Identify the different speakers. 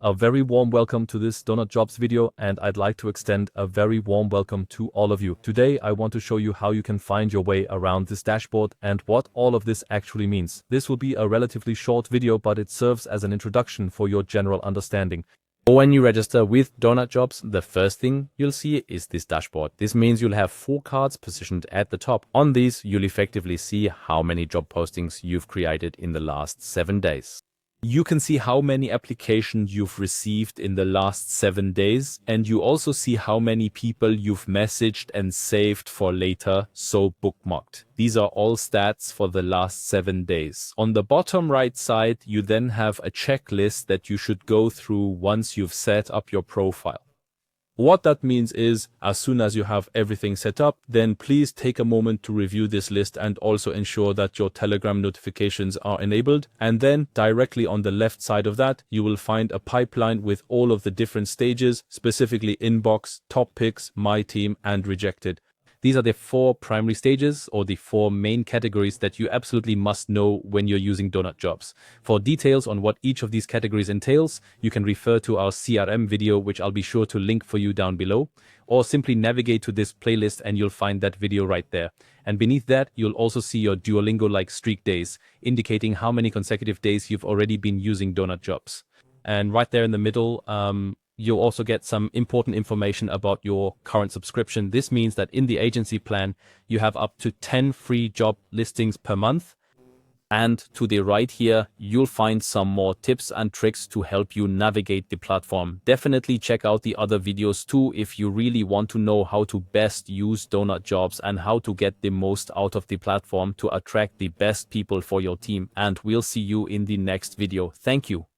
Speaker 1: A very warm welcome to this DonutJobs video, and I'd like to extend a very warm welcome to all of you. Today, I want to show you how you can find your way around this dashboard and what all of this actually means. This will be a relatively short video, but it serves as an introduction for your general understanding. When you register with DonutJobs, the first thing you'll see is this dashboard. This means you'll have 4 cards positioned at the top. On these, you'll effectively see how many job postings you've created in the last 7 days. You can see how many applications you've received in the last 7 days, and you also see how many people you've messaged and saved for later, so bookmarked. These are all stats for the last 7 days. On the bottom right side, you then have a checklist that you should go through once you've set up your profile. What that means is, as soon as you have everything set up, then please take a moment to review this list and also ensure that your Telegram notifications are enabled. And then directly on the left side of that, you will find a pipeline with all of the different stages, specifically inbox, top picks, my team, and rejected. These are the 4 primary stages, or the 4 main categories that you absolutely must know when you're using DonutJobs. For details on what each of these categories entails, you can refer to our CRM video, which I'll be sure to link for you down below, or simply navigate to this playlist and you'll find that video right there. And beneath that, you'll also see your Duolingo-like streak days, indicating how many consecutive days you've already been using DonutJobs. And right there in the middle, you'll also get some important information about your current subscription. This means that in the agency plan, you have up to 10 free job listings per month. And to the right here, you'll find some more tips and tricks to help you navigate the platform. Definitely check out the other videos too if you really want to know how to best use DonutJobs and how to get the most out of the platform to attract the best people for your team. And we'll see you in the next video. Thank you.